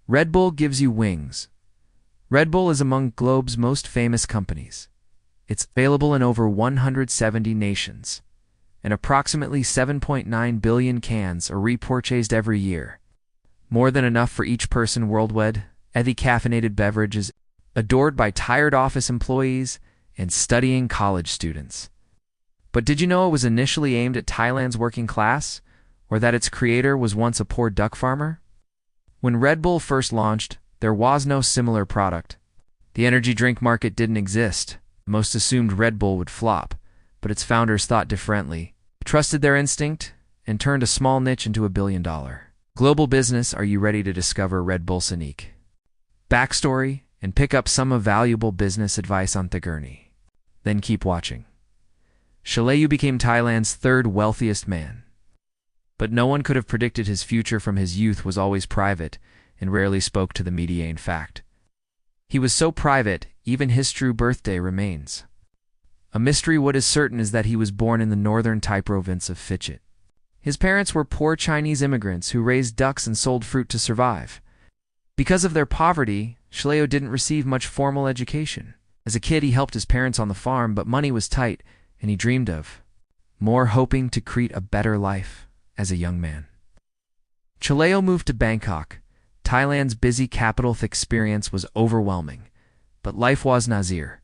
Red Bull gives you wings. Red Bull is among globe's most famous companies. It's available in over 170 nations, and approximately 7.9 billion cans are repurchased every year. More than enough for each person worldwide. The caffeinated beverage is adored by tired office employees and studying college students. But did you know it was initially aimed at Thailand's working class, or that its creator was once a poor duck farmer? When Red Bull first launched, there was no similar product. The energy drink market didn't exist. Most assumed Red Bull would flop, but its founders thought differently, trusted their instinct, and turned a small niche into $1 billion global business. Are you ready to discover Red Bull Sonique backstory and pick up some valuable business advice on the journey? Then keep watching. Chalayo became Thailand's third wealthiest man. But no one could have predicted his future. From his youth was always private and rarely spoke to the media. In fact, he was so private, even his true birthday remains a mystery. What is certain is that he was born in the northern Thai province of Phuket. His parents were poor Chinese immigrants who raised ducks and sold fruit to survive. Because of their poverty, Chalayo didn't receive much formal education. As a kid, he helped his parents on the farm, but money was tight, and he dreamed of more, hoping to create a better life as a young man. Chalayo moved to Bangkok, Thailand's busy capital. The experience was overwhelming, but life was Nazir.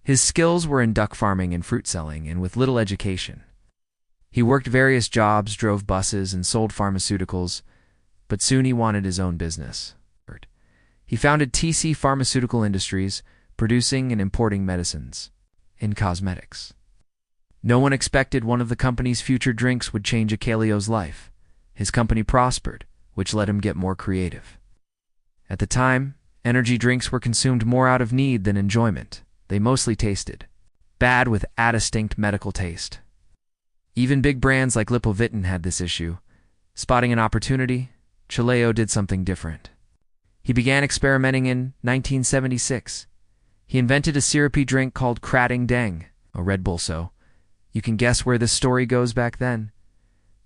His skills were in duck farming and fruit selling, and with little education. He worked various jobs, drove buses, and sold pharmaceuticals, but soon he wanted his own business. He founded TC Pharmaceutical Industries, producing and importing medicines and cosmetics. No one expected one of the company's future drinks would change Chalayo's life. His company prospered, which let him get more creative. At the time, energy drinks were consumed more out of need than enjoyment. They mostly tasted bad with a distinct medical taste. Even big brands like Lipovitan had this issue. Spotting an opportunity, Chalayo did something different. He began experimenting in 1976. He invented a syrupy drink called Krating Dang, a Red Bull. So you can guess where this story goes back then.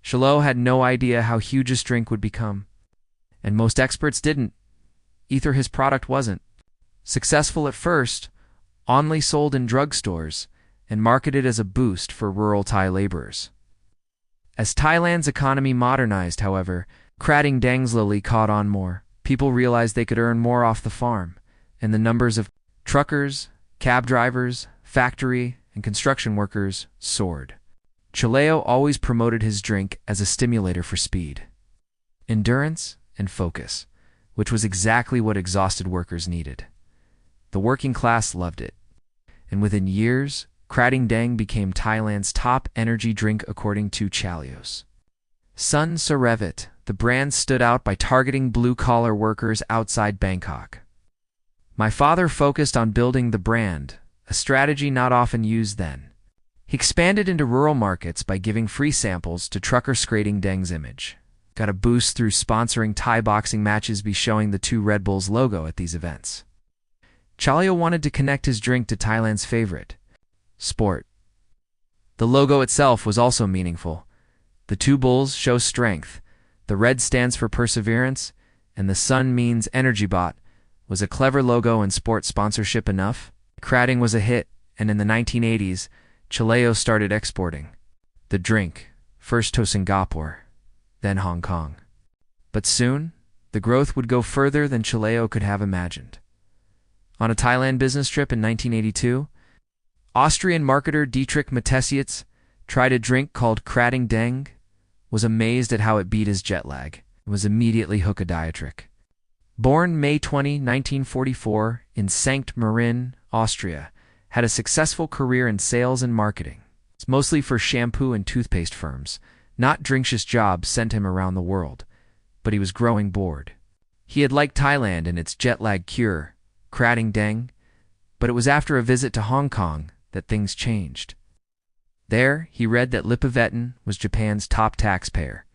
Chalayo had no idea how huge this drink would become, and most experts didn't. Either his product wasn't successful at first, only sold in drugstores, and marketed as a boost for rural Thai laborers. As Thailand's economy modernized, however, Krating Dang slowly caught on more. People realized they could earn more off the farm, and the numbers of truckers, cab drivers, factory, and construction workers soared. Chalayo always promoted his drink as a stimulator for speed, endurance, and focus, which was exactly what exhausted workers needed. The working class loved it, and within years, Krating Dang became Thailand's top energy drink according to Chalayo's Sun Sarevit. The brand stood out by targeting blue-collar workers outside Bangkok. My father focused on building the brand, a strategy not often used then. He expanded into rural markets by giving free samples to truckers. Krating Dang's image got a boost through sponsoring Thai boxing matches by showing the two Red Bulls logo at these events. Chalayo wanted to connect his drink to Thailand's favorite sport. The logo itself was also meaningful. The two bulls show strength. The red stands for perseverance, and the sun means energy bot. Was a clever logo and sports sponsorship enough? Krating was a hit, and in the 1980s, Chalayo started exporting the drink, first to Singapore, then Hong Kong. But soon, the growth would go further than Chalayo could have imagined. On a Thailand business trip in 1982, Austrian marketer Dietrich Mateschitz tried a drink called Krating Dang, was amazed at how it beat his jet lag, and was immediately hooked. Dietrich, born May 20, 1944, in Sankt Marin, Austria, had a successful career in sales and marketing. It's mostly for shampoo and toothpaste firms. Not drinkish jobs sent him around the world, but he was growing bored. He had liked Thailand and its jet lag cure, Krating Dang, but it was after a visit to Hong Kong that things changed. There, he read that Lipovitan was Japan's top taxpayer,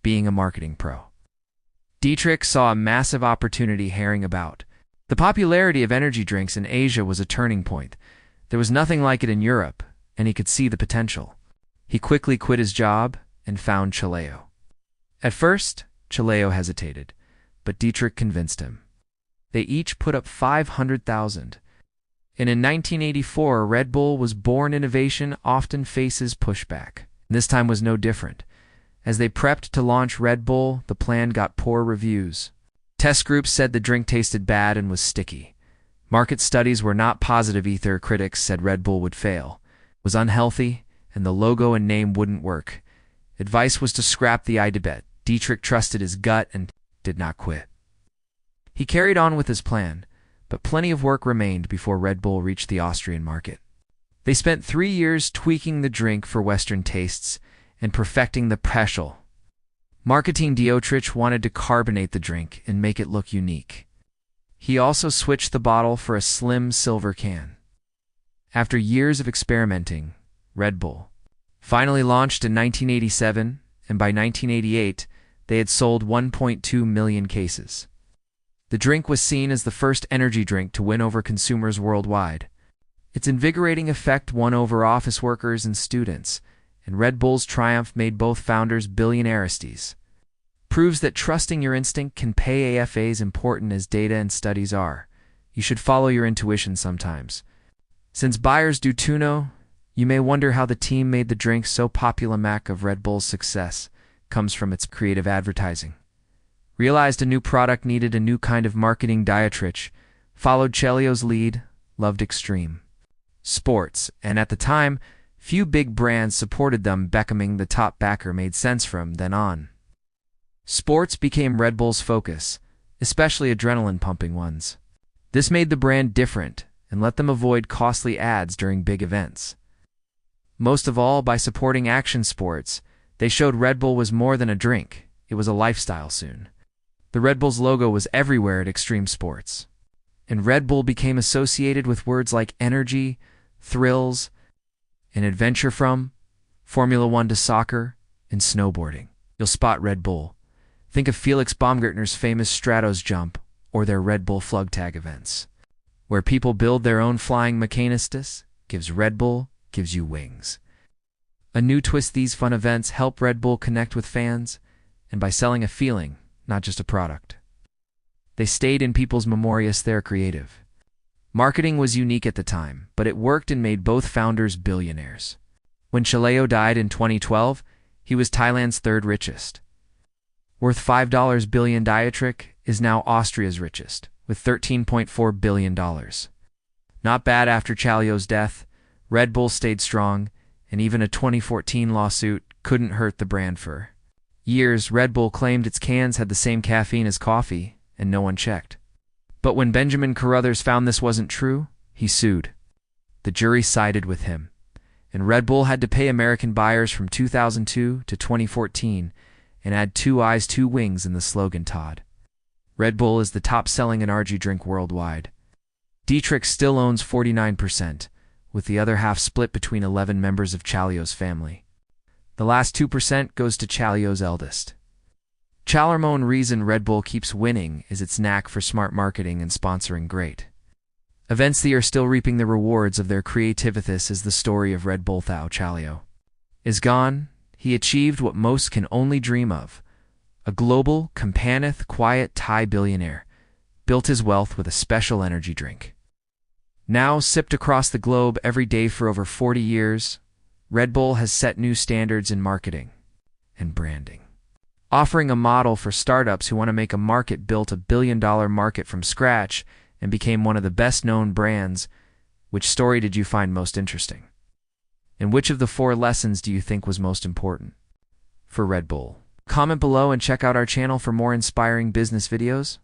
being a marketing pro. Dietrich saw a massive opportunity herring about. The popularity of energy drinks in Asia was a turning point. There was nothing like it in Europe, and he could see the potential. He quickly quit his job and found Chalayo. At first, Chalayo hesitated, but Dietrich convinced him. They each put up $500,000. And in 1984, Red Bull was born. Innovation often faces pushback. This time was no different. As they prepped to launch Red Bull, the plan got poor reviews. Test groups said the drink tasted bad and was sticky. Market studies were not positive. Ether critics said Red Bull would fail, was unhealthy, and the logo and name wouldn't work. Advice was to scrap the idea. Dietrich trusted his gut and did not quit. He carried on with his plan, but plenty of work remained before Red Bull reached the Austrian market. They spent 3 years tweaking the drink for Western tastes and perfecting the special. Marketing Dietrich wanted to carbonate the drink and make it look unique. He also switched the bottle for a slim silver can. After years of experimenting, Red Bull finally launched in 1987, and by 1988, they had sold 1.2 million cases. The drink was seen as the first energy drink to win over consumers worldwide. Its invigorating effect won over office workers and students, and Red Bull's triumph made both founders billionaires. Proves that trusting your instinct can pay off as important as data and studies are. You should follow your intuition sometimes. Since buyers do too know, you may wonder how the team made the drink so popular. Mac of Red Bull's success comes from its creative advertising. Realized a new product needed a new kind of marketing. Dietrich followed Chelio's lead, loved extreme sports, and at the time, few big brands supported them. Becoming the top backer made sense from then on. Sports became Red Bull's focus, especially adrenaline-pumping ones. This made the brand different and let them avoid costly ads during big events. Most of all, by supporting action sports, they showed Red Bull was more than a drink. It was a lifestyle soon. The Red Bull's logo was everywhere at extreme sports. And Red Bull became associated with words like energy, thrills, and adventure, from Formula One to soccer and snowboarding. You'll spot Red Bull. Think of Felix Baumgartner's famous Stratos jump or their Red Bull flug tag events. Where people build their own flying mechanistus, Red Bull gives you wings. A new twist: these fun events help Red Bull connect with fans, and by selling a feeling, not just a product. They stayed in people's memories. They're creative. Marketing was unique at the time, but it worked and made both founders billionaires. When Chelio died in 2012, he was Thailand's third richest. Worth $5 billion, Dietrich is now Austria's richest, with $13.4 billion. Not bad. After Chelio's death, Red Bull stayed strong, and even a 2014 lawsuit couldn't hurt the brand. For years, Red Bull claimed its cans had the same caffeine as coffee, and no one checked. But when Benjamin Carruthers found this wasn't true, he sued. The jury sided with him, and Red Bull had to pay American buyers from 2002 to 2014 and add 2 eyes, 2 wings in the slogan. Todd. Red Bull is the top-selling energy drink worldwide. Dietrich still owns 49%, with the other half split between 11 members of Chelio's family. The last 2% goes to Chelio's eldest. Chalermone reason Red Bull keeps winning is its knack for smart marketing and sponsoring great events. They are still reaping the rewards of their creativity. This is the story of Red Bull. Thou Chelio is gone. He achieved what most can only dream of. A global, companeth, quiet Thai billionaire. Built his wealth with a special energy drink. Now sipped across the globe every day for over 40 years, Red Bull has set new standards in marketing and branding. Offering a model for startups who want to make a market, built a billion-dollar market from scratch and became one of the best-known brands. Which story did you find most interesting? And which of the 4 lessons do you think was most important for Red Bull? Comment below and check out our channel for more inspiring business videos.